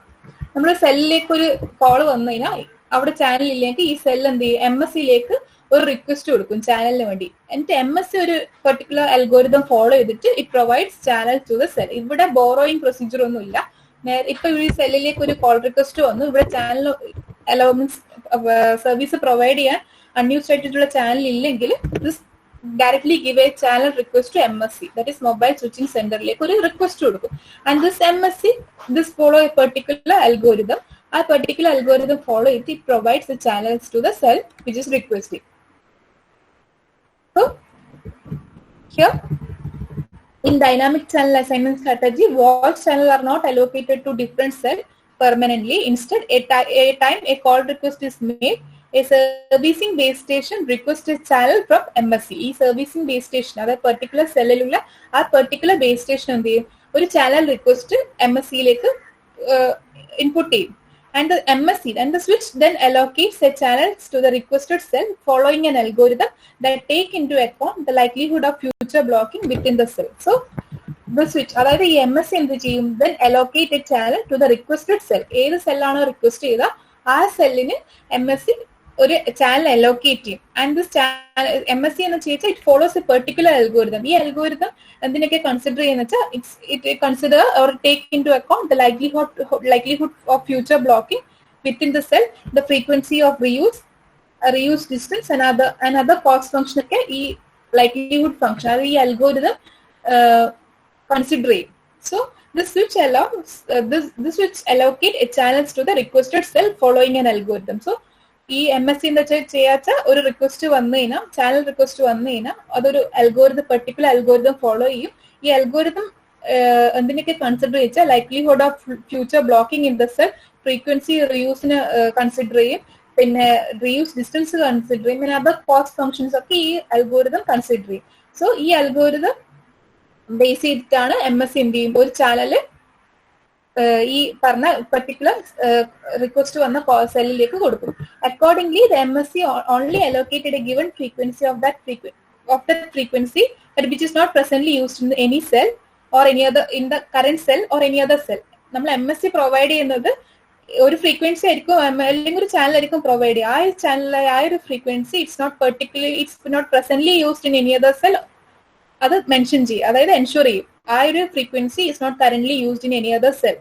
നമ്മൾ സെല്ലിലേക്ക് ഒരു call വന്നു കഴിഞ്ഞാൽ അവിടെ channel ഇല്ലെങ്കിൽ ഈ സെൽ എന്ത് ചെയ്യും, MSCയിലേക്ക് ഒരു റിക്വസ്റ്റ് കൊടുക്കും ചാനലിന് വേണ്ടി. എന്നിട്ട് MSC ഒരു പെർട്ടിക്കുലർ അൽഗോരിതം ഫോളോ ചെയ്തിട്ട് it provides channel to the cell. ഇവിടെ ബോറോയിങ് പ്രൊസീജിയർ ഒന്നും ഇല്ല. ഇപ്പൊ ഈ സെല്ലിലേക്ക് ഒരു കോൾ റിക്വസ്റ്റ് വന്നു, ഇവിടെ ചാനൽ അലൗമൻസ് സർവീസ് പ്രൊവൈഡ് ചെയ്യാൻ അൺയൂസ്ഡ് ആയിട്ടുള്ള ചാനൽ ഇല്ലെങ്കിൽ directly give a channel request to MSC, that is mobile switching center like ഒരു റിക്വസ്റ്റ് കൊടുക്കും. And this MSC follow a particular algorithm. ആ particular algorithm follow it provides the channels to the cell which is requesting. So here in dynamic channel assignment strategy, voice channel are not allocated to different cell permanently. Instead a time a call request is made, a servicing base station requests a channel from MSC. ഈ servicing base station അതായത് particular സെല്ലിലുള്ള ആ particular base station എന്ത് ചെയ്യും, ഒരു channel request MSCയിലേക്ക് input ചെയ്യും. And the MSC and the switch then allocates a channels to the requested cell following an algorithm that take into account the likelihood of future blocking within the cell. So the switch അതായത് ഈ MSC എന്ത് ചെയ്യും, then allocate a channel to the requested cell. ഏത് സെല്ലാണോ request ചെയ്ത ആ സെല്ലിന് MSC ഒരു channel allocate ചെയ്യും. ആൻഡ് ദിസ് ചാനൽ MSC എന്ന് വെച്ചാൽ it follows a particular algorithm. ഈ അൽഗോരിതം എന്തിനൊക്കെ കൺസിഡർ ചെയ്യുന്ന വെച്ചാൽ it consider or take into account the likelihood of future blocking within the cell, the frequency of reuse distance and other cost function ഒക്കെ ഈ likelihood function അത് ഈ algorithm consider ചെയ്യും. So this switch allocate a channels to the requested cell following an algorithm. So ഈ MSC എന്താ ചെയ്യാച്ച ഒരു request വന്നു കഴിഞ്ഞാൽ ചാനൽ റിക്വസ്റ്റ് വന്നു കഴിഞ്ഞാൽ അതൊരു അൽഗോരിതം പെർട്ടിക്കുലർ അൽഗോരിതം ഫോളോ ചെയ്യും. ഈ അൽഗോരിതം എന്തിനൊക്കെ കൺസിഡർ ചെയ്ച്ചാൽ likelihood of future blocking in the cell, frequency റിയൂസിന് കൺസിഡർ ചെയ്യും, പിന്നെ റിയൂസ് ഡിസ്റ്റൻസ് കൺസിഡർ ചെയ്യും, പിന്നെ അതർ കോസ്റ്റ് ഫംഗ്ഷൻസ് ഒക്കെ ഈ അൽഗോരിതം കൺസിഡർ ചെയ്യും. സോ ഈ അൽഗോരിതം ബേസ് ചെയ്തിട്ടാണ് MSC എന്ത് ചെയ്യും, ഒരു ചാനല് ഈ പറഞ്ഞ പെർട്ടിക്കുലർ റിക്വസ്റ്റ് വന്ന സെല്ലിലേക്ക് കൊടുക്കും. Accordingly the MSC only allocated a given frequency of that frequency which is not presently used in any cell or any other in the current cell or any other cell. നമ്മൾ MSC provide ചെയ്യുന്നത് ഒരു frequency ആയിരിക്കും അല്ലെങ്കിൽ ഒരു channel ആയിരിക്കും provide ചെയ്യുക. ആ channel ആ ഒരു frequency it's not presently used in any other cell, അത് മെൻഷൻ ചെയ്യും, അതായത് എൻഷുർ ചെയ്യും ആ ഒരു frequency is not currently used in any other cell.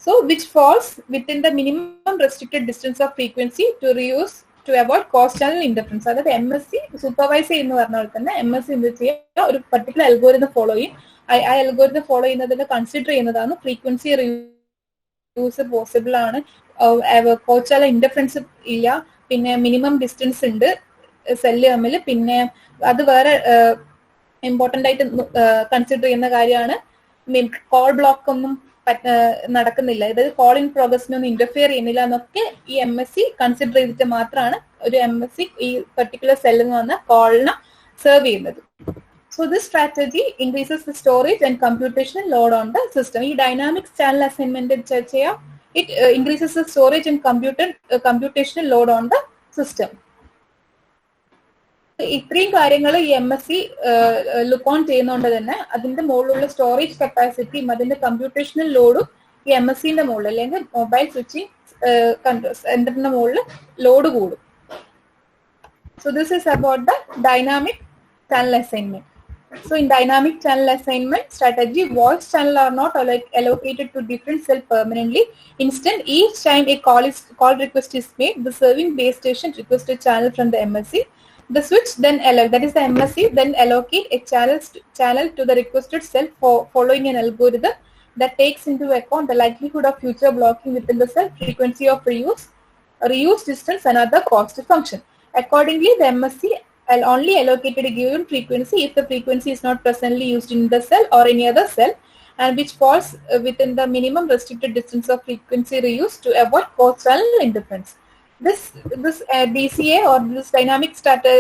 So which falls within the minimum restricted distance of frequency to reuse to avoid cost channel interference. അതായത് MSc supervise ചെയ്യുന്ന പറഞ്ഞ പോലെ തന്നെ MSc എന്ത് ചെയ്യുക, ഒരു പർട്ടിക്കുലർ അൽഗോരിതം ഫോളോ ചെയ്യും. ആ അൽഗോരിതം ഫോളോ ചെയ്യുന്നതിൽ കൺസിഡർ ചെയ്യുന്നതാണ് ഫ്രീക്വൻസി യൂസ് പോസിബിൾ ആണ്, കോസ്റ്റ് ചാനൽ ഇന്റർഫറൻസ് ഇല്ല, പിന്നെ മിനിമം ഡിസ്റ്റൻസ് ഉണ്ട് സെല്ല് തമ്മിൽ. പിന്നെ അത് വേറെ ഇമ്പോർട്ടന്റ് ആയിട്ട് കൺസിഡർ ചെയ്യുന്ന കാര്യമാണ് കോൾ ബ്ലോക്ക് ഒന്നും നടക്കുന്നില്ല, അതായത് കോൾ ഇൻ പ്രോഗ്രസിനൊന്നും ഇന്റർഫിയർ ചെയ്യുന്നില്ല എന്നൊക്കെ ഈ MSc കൺസിഡർ ചെയ്തിട്ട് മാത്രമാണ് ഒരു MSc ഈ പെർട്ടിക്കുലർ സെല്ലിൽ നിന്ന് വന്ന കോളിനെ സെർവ് ചെയ്യുന്നത്. So this strategy increases the storage and computational load on the system. ഈ dynamic channel assignment ചർച്ച ചെയ്യാം. It increases the storage and computational load on the system. ഇത്രയും കാര്യങ്ങൾ ഈ MSc ലുക്ക് ഓൺ ചെയ്യുന്നതുകൊണ്ട് തന്നെ അതിന്റെ മുകളിലുള്ള സ്റ്റോറേജ് കപ്പാസിറ്റിയും അതിന്റെ കമ്പ്യൂട്ടേഷണൽ ലോഡും ഈ MScന്റെ മുകളിൽ അല്ലെങ്കിൽ മൊബൈൽ സ്വിച്ചിങ് സെന്ററിന്റെ മുകളിൽ ലോഡ് കൂടും. So this is about the dynamic channel assignment. So in dynamic channel assignment strategy, voice channel are not allocated to different cell permanently. Instead, each time a call request is made, the serving base station requests a channel from the MSc. The switch then that is the MSc then allocate a channel to the requested cell following an algorithm that takes into account the likelihood of future blocking within the cell, frequency of reuse distance, and other cost function. Accordingly, the MSc only allocated a given frequency if the frequency is not presently used in the cell or any other cell, and which falls within the minimum restricted distance of frequency reuse to avoid cost channel interference. This DCA or this dynamic channel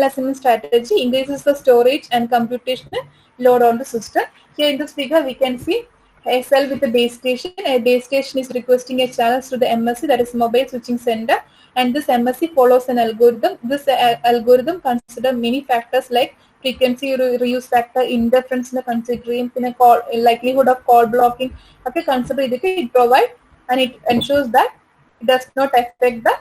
assignment strategy increases the storage and computational load on the system. Here in this figure, we can see a cell with a base station. A base station is requesting a channel to the MSc, that is mobile switching center, and this MSc follows an algorithm. This algorithm considers many factors like frequency reuse factor, interference considering, likelihood of call blocking. Okay, consider it provides and it ensures that it does not affect the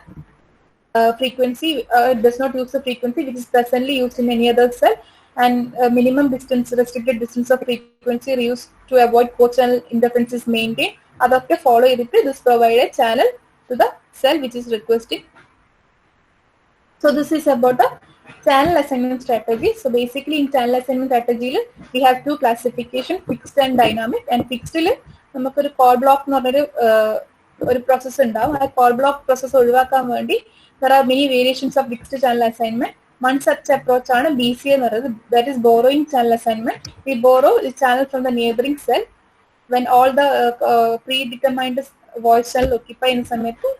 frequency. It does not use the frequency which is presently used in any other cell, and minimum restricted distance of frequency reuse to avoid co-channel interference is maintained. Adakku follow edittu this provide a channel to the cell which is requesting. So this is about the channel assignment strategy. So basically in channel assignment strategy we have two classification, fixed and dynamic. And fixed il namakku oru call block nu പറഞ്ഞൊരു ഒരു process ഉണ്ടാവും. ആ call block process ഒഴിവാക്കാൻ വേണ്ടി there are many variations of fixed channel assignment. One such approach ആണ് BCA എന്ന് പറയുന്നത്, that is borrowing channel assignment. We borrow the channel from the neighboring cell when all the predetermined voice channel occupy in സമയത്ത്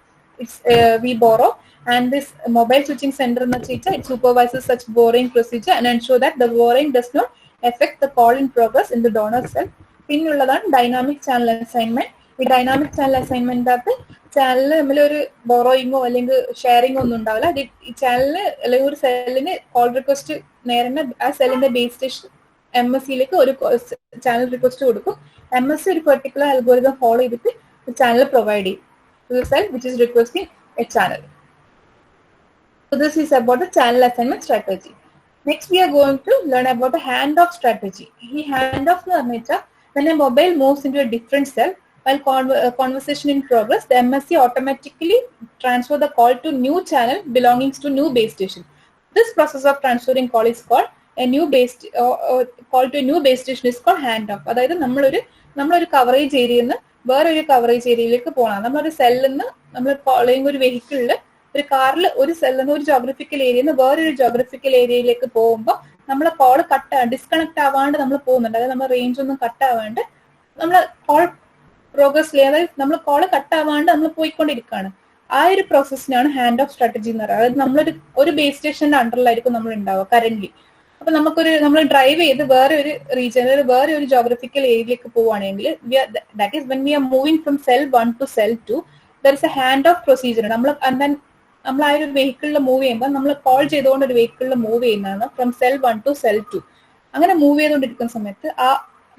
we borrow, and this mobile switching center എന്ന് വെച്ചാൽ it supervises such borrowing procedure and ensure that the borrowing does not affect the call in progress in the donor cell. പിന്നുള്ളതാണ് dynamic channel assignment. ഈ dynamic channel assignment അകത്ത് ചാനലിന് തമ്മിൽ ഒരു ബോറോയിങ്ങോ അല്ലെങ്കിൽ ഷെയറിങ്ങോ ഒന്നും ഉണ്ടാവില്ല. ഈ ചാനലിന് അല്ലെങ്കിൽ ഒരു സെല്ലിന് കോൾ റിക്വസ്റ്റ് നേരെ ആ സെല്ലിന്റെ ബേസ് സ്റ്റേഷൻ MScയിലേക്ക് ഒരു ചാനൽ റിക്വസ്റ്റ് കൊടുക്കും. MSc ഒരു പെർട്ടിക്കുലർ അൽഗോരിതം ഫോളോ ചെയ്തിട്ട് ചാനൽ പ്രൊവൈഡ് ചെയ്യും to the cell which is requesting a channel. So this is about the channel assignment strategy. Next we are going to learn about the handoff strategy. ഈ handoff എന്ന് പറഞ്ഞാൽ when a mobile moves into a different cell while conversation in progress, the MSc automatically transfer the call to new channel belonging to new base station. This process of transferring call is called a new base call to a new base station is called handoff. അതായത് നമ്മളൊരു coverage ഏരിയയിൽ നിന്ന് വേറൊരു coverage ഏരിയയിലേക്ക് പോകണം. നമ്മളൊരു സെല്ലിൽ നിന്ന് നമ്മൾ അല്ലെങ്കിൽ ഒരു വെഹിക്കിളിൽ ഒരു കാറിൽ ഒരു സെല്ലിൽ നിന്ന് ഒരു ജോഗ്രഫിക്കൽ ഏരിയയിൽ നിന്ന് വേറൊരു ജോഗ്രഫിക്കൽ ഏരിയയിലേക്ക് പോകുമ്പോൾ നമ്മളെ കോള് ഡിസ്കണക്ട് ആവാണ്ട് നമ്മൾ പോകുന്നുണ്ട്. അതായത് നമ്മുടെ റേഞ്ച് ഒന്നും കട്ടാവാണ്ട് നമ്മൾ കോൾ പ്രോഗ്രസ്, അതായത് നമ്മൾ കോള് കട്ടാവാണ്ട് നമ്മൾ പോയിക്കൊണ്ടിരിക്കുകയാണ്. ആ ഒരു പ്രോസസ്സിനാണ് ഹാൻഡ് ഓഫ് സ്ട്രാറ്റജി എന്ന് പറയുന്നത്. അതായത് നമ്മളൊരു ബേസ് സ്റ്റേഷന്റെ അണ്ടറിലായിരിക്കും നമ്മൾ ഉണ്ടാവുക കറന്റ്. അപ്പൊ നമ്മൾ ഡ്രൈവ് ചെയ്ത് വേറെ ഒരു റീജിയനിൽ വേറെ ഒരു ജോഗ്രഫിക്കൽ ഏരിയയിലേക്ക് പോവുകയാണെങ്കിൽ that is when we are moving from cell 1 to cell 2, there is A hand off procedure. നമ്മൾ ആ ഒരു വെഹിക്കിളിൽ മൂവ് ചെയ്യുമ്പോൾ നമ്മൾ കോൾ ചെയ്തുകൊണ്ട് ഒരു വെഹിക്കിളിൽ മൂവ് ചെയ്യുന്നതാണ് ഫ്രം സെൽ 1 to cell 2. അങ്ങനെ മൂവ് ചെയ്തുകൊണ്ടിരിക്കുന്ന സമയത്ത്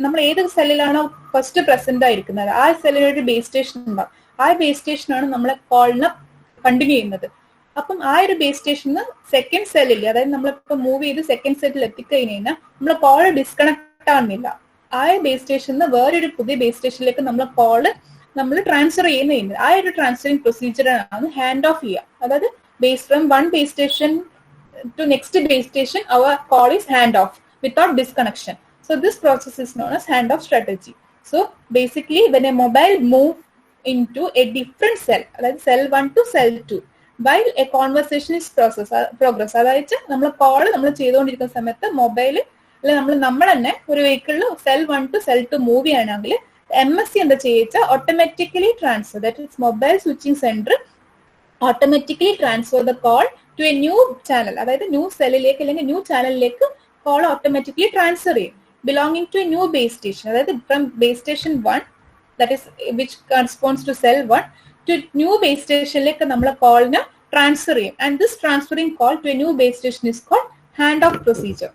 നമ്മൾ ഏത് സെല്ലിലാണോ ഫസ്റ്റ് പ്രസന്റ് ആയിരിക്കുന്നത് ആ സെല്ലിനൊരു ബേസ് സ്റ്റേഷൻ ഉണ്ടാവും. ആ ബേസ് സ്റ്റേഷനാണ് നമ്മളെ കോളിനെ കണ്ടിന്യൂ ചെയ്യുന്നത്. അപ്പം ആ ഒരു ബേസ് സ്റ്റേഷന് സെക്കൻഡ് സെല്ലിൽ, അതായത് നമ്മളിപ്പോ മൂവ് ചെയ്ത് സെക്കൻഡ് സെല്ലിൽ എത്തിക്കഴിഞ്ഞ് കഴിഞ്ഞാൽ നമ്മളെ കോള് ഡിസ്കണക്ട് ആവുന്നില്ല. ആ ബേസ് സ്റ്റേഷനിൽ വേറൊരു പുതിയ ബേസ് സ്റ്റേഷനിലേക്ക് നമ്മളെ കോള് നമ്മൾ ട്രാൻസ്ഫർ ചെയ്യുന്നുണ്ട്. ആ ഒരു ട്രാൻസ്ഫറിങ് പ്രൊസീജിയറാണ് ഹാൻഡ് ഓഫ് ചെയ്യുക. അതായത് base from one base station to next base station, our call is handoff without disconnection. So this process is known as handoff strategy. So basically, when a mobile move into a different cell, like cell 1 to cell 2, while a conversation is progress, അതായത് നമ്മൾ call നമ്മൾ ചെയ്തുകൊണ്ടിരിക്കുന്ന സമയത്ത് mobile അല്ലെങ്കിൽ നമ്മൾ തന്നെ ഒരു വെഹിക്കിളിൽ സെൽ 1 to സെൽ 2 മൂവ് ചെയ്യണമെങ്കിൽ MSC എന്താ ചെയ്യുക, automatically transfer, that is mobile switching centre automatically transfer the call to a new channel, അതായത് ന്യൂ സെല്ലിലേക്ക് അല്ലെങ്കിൽ ന്യൂ ചാനലിലേക്ക് കോൾ ഓട്ടോമാറ്റിക്കലി ട്രാൻസ്ഫർ ചെയ്യും, belonging to a new base station. അതായത് from base station 1, that is which corresponds to cell 1 to new base സ്റ്റേഷനിലേക്ക് നമ്മൾ കോളിനെ transfer ചെയ്യും. And this transferring call to a new base station is called hand off procedure.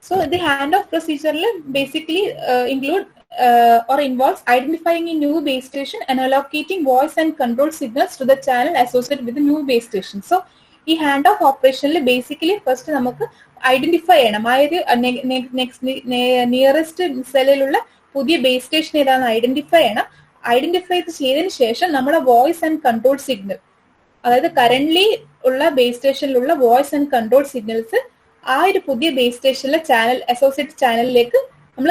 So the handoff procedure basically include or involves identifying a new base station and allocating voice and control signals to the channel associated with the new base station. So ഈ hand off ഓപ്പറേഷനിൽ basically first നമുക്ക് identify ചെയ്യണം ആ ഒരു nearest സെല്ലിലുള്ള പുതിയ base station ഏതാണെന്ന് identify ചെയ്യണം. ഐഡന്റിഫൈ ചെയ്തതിനു ശേഷം നമ്മുടെ വോയിസ് ആൻഡ് കൺട്രോൾ സിഗ്നൽ, അതായത് കറന്റ്ലി ഉള്ള ബേസ് സ്റ്റേഷനിലുള്ള വോയിസ് ആൻഡ് കൺട്രോൾ സിഗ്നൽസ് ആ ഒരു പുതിയ ബേസ് സ്റ്റേഷനിലെ ചാനൽ അസോസിയേറ്റ് ചാനലിലേക്ക് നമ്മൾ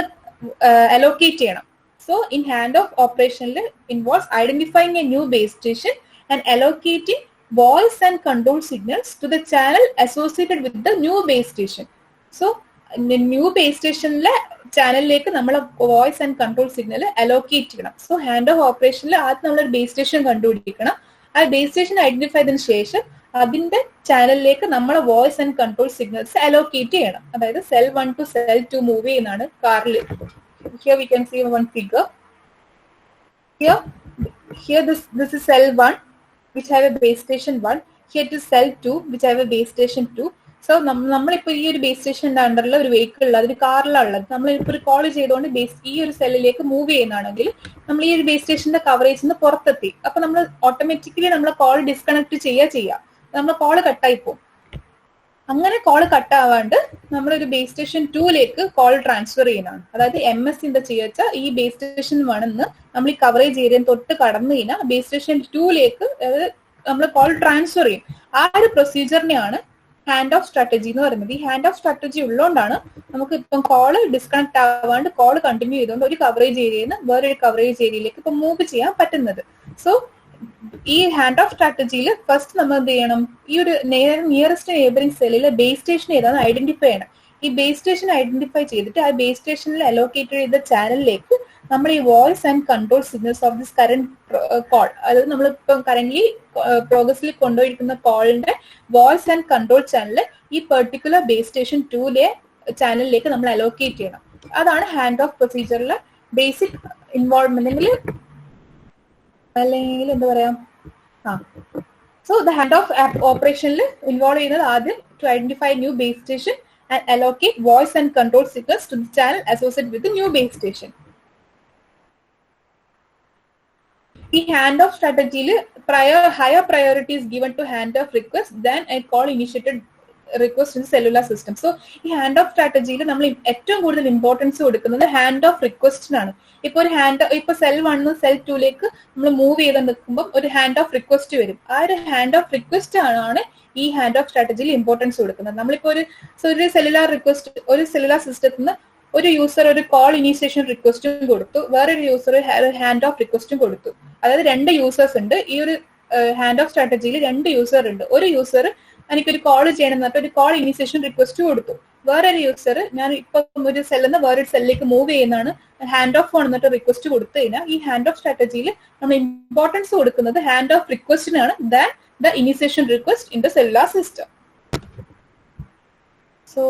അലോക്കേറ്റ് ചെയ്യണം. സോ ഇൻ ഹാൻഡ് ഓഫ് ഓപ്പറേഷനിൽ involves identifying a new base station and allocating voice and control signals to the channel associated with the new base station. So new base സ്റ്റേഷനിലെ ചാനലിലേക്ക് നമ്മൾ voice and control signal allocate ചെയ്യണം. So hand off ഓപ്പറേഷനിൽ ആദ്യം നമ്മളൊരു base station കണ്ടുപിടിക്കണം. ആ base station identify ചെയ്തതിനു ശേഷം അതിന്റെ ചാനലിലേക്ക് നമ്മളെ voice and control signals allocate ചെയ്യണം. അതായത് സെൽ 1 to സെൽ 2 മൂവ് ചെയ്യുന്നതാണ് കാറിൽ. Here we can see one figure. Here this is cell 1 which have a base station 1. Here it is cell 2 which have a base station 2. So നമ്മളിപ്പോൾ ഈ ഒരു base സ്റ്റേഷന്റെ അണ്ടറിൽ ഒരു വെഹിക്കിൾ അതൊരു കാറിലുള്ളത് നമ്മളിപ്പോൾ ഒരു കോൾ ചെയ്തുകൊണ്ട് ഈ ഒരു സെല്ലിലേക്ക് മൂവ് ചെയ്യുന്നതാണെങ്കിൽ നമ്മൾ ഈ ഒരു ബേസ് സ്റ്റേഷന്റെ കവറേജിൽ നിന്ന് പുറത്തെത്തി. അപ്പൊ നമ്മൾ ഓട്ടോമാറ്റിക്കലി നമ്മളെ കോൾ ഡിസ്കണക്ട് ചെയ്യാം, നമ്മളെ കോള് കട്ടായി പോകും. അങ്ങനെ കോള് കട്ടാവാണ്ട് നമ്മളൊരു ബേസ് സ്റ്റേഷൻ 2ലേക്ക് കോൾ ട്രാൻസ്ഫർ ചെയ്യുന്നതാണ്. അതായത് MSC എന്താ ചെയ്യുക, ഈ ബേസ് സ്റ്റേഷൻ 1 നമ്മൾ ഈ കവറേജ് ഏരിയ തൊട്ട് കടന്നു കഴിഞ്ഞാൽ ബേസ് സ്റ്റേഷൻ 2ലേക്ക് നമ്മൾ കോൾ ട്രാൻസ്ഫർ ചെയ്യും. ആ ഒരു പ്രൊസീജിയറിനെയാണ് ഹാൻഡ് ഓഫ് സ്ട്രാറ്റജി എന്ന് പറയുന്നത്. ഈ ഹാൻഡ് ഓഫ് സ്ട്രാറ്റജി ഉള്ളതുകൊണ്ടാണ് നമുക്ക് ഇപ്പം കോള് ഡിസ്കണക്ട് ആവാണ്ട് കോള് കണ്ടിന്യൂ ചെയ്തുകൊണ്ട് ഒരു കവറേജ് ഏരിയയിൽ നിന്ന് വേറൊരു കവറേജ് ഏരിയയിലേക്ക് ഇപ്പൊ മൂവ് ചെയ്യാൻ പറ്റുന്നത്. സോ ഈ ഹാൻഡ് ഓഫ് സ്ട്രാറ്റജിയിൽ ഫസ്റ്റ് നമ്മൾ എന്ത് ചെയ്യണം, ഈ ഒരു നിയറസ്റ്റ് നെയ്ബറിംഗ് സെല്ലിലെ ബേസ് സ്റ്റേഷൻ ഏതാണെന്ന് ഐഡന്റിഫൈ ചെയ്യണം. ഈ ബേസ് സ്റ്റേഷൻ ഐഡന്റിഫൈ ചെയ്തിട്ട് ആ ബേസ് സ്റ്റേഷനിൽ അലോക്കേറ്റ് ചെയ്ത ചാനലിലേക്ക് നമ്മൾ ഈ voice and control signals of this current call, അതായത് നമ്മളിപ്പം കറന്റ്ലി പ്രോഗ്രസ്സിൽ കൊണ്ടുപോയിരിക്കുന്ന കോളിന്റെ വോയിസ് ആൻഡ് കൺട്രോൾ ചാനൽ ഈ പെർട്ടിക്കുലർ ബേസ് സ്റ്റേഷൻ 2ലെ ചാനലിലേക്ക് നമ്മൾ അലോക്കേറ്റ് ചെയ്യണം. അതാണ് ഹാൻഡ് ഓഫ് പ്രൊസീജിയറിലെ ബേസിക് ഇൻവോൾവ്മെന്റ് അല്ലെങ്കിൽ എന്താ പറയാ. സോ ദ ഹാൻഡ് ഓഫ് ഓപ്പറേഷനിൽ ഇൻവോൾവ് ചെയ്യുന്നത് ആദ്യം to identify new base station and allocate voice and control signals to the channel associated with new base station. ഈ hand off സ്ട്രാറ്റജിയിൽ higher priority is given to hand off request than a call initiated request in the cellular system. So ഈ hand off സ്ട്രാറ്റജിയിൽ നമ്മൾ ഏറ്റവും കൂടുതൽ importance കൊടുക്കുന്നത് hand off റിക്വസ്റ്റിനാണ്. ഇപ്പൊ ഒരു ഇപ്പൊ സെൽ 1 സെൽ 2ലേക്ക് നമ്മൾ മൂവ് ചെയ്ത് നിൽക്കുമ്പോൾ ഒരു ഹാൻഡ് ഓഫ് റിക്വസ്റ്റ് വരും. ആ ഒരു ഹാൻഡ് ഓഫ് റിക്വസ്റ്റ് ആണ് ഈ ഹാൻഡ് ഓഫ് സ്ട്രാറ്റജിയിൽ ഇമ്പോർട്ടൻസ് കൊടുക്കുന്നത്. നമ്മളിപ്പോ ഒരു സെല്ലുലാർ റിക്വസ്റ്റ്, ഒരു സെല്ലുലാർ സിസ്റ്റത്തിൽ നിന്ന് ഒരു യൂസർ ഒരു കോൾ ഇനീഷ്യേഷൻ റിക്വസ്റ്റും കൊടുത്തു, വേറൊരു യൂസർ ഹാൻഡ് ഓഫ് റിക്വസ്റ്റും കൊടുത്തു. അതായത് 2 യൂസേഴ്സ് ഉണ്ട്. ഈ ഒരു ഹാൻഡ് ഓഫ് സ്ട്രാറ്റജിയിൽ 2 യൂസർ ഉണ്ട്. ഒരു യൂസർ എനിക്കൊരു കോൾ ചെയ്യണം എന്നിട്ട് ഒരു കോൾ ഇനീഷ്യേഷൻ റിക്വസ്റ്റ് കൊടുത്തു. വേറൊരു യൂസർ ഞാൻ ഇപ്പം ഒരു സെല്ലിൽ നിന്ന് വേറൊരു സെല്ലിലേക്ക് മൂവ് ചെയ്യുന്നതാണ്, ഹാൻഡ് ഓഫ് എന്നിട്ട് റിക്വസ്റ്റ് കൊടുത്തു കഴിഞ്ഞാൽ ഈ ഹാൻഡ് ഓഫ് സ്ട്രാറ്റജിയിൽ നമ്മൾ ഇമ്പോർട്ടൻസ് കൊടുക്കുന്നത് ഹാൻഡ് ഓഫ് റിക്വസ്റ്റിനാണ് than the initiation request in the cellular system. So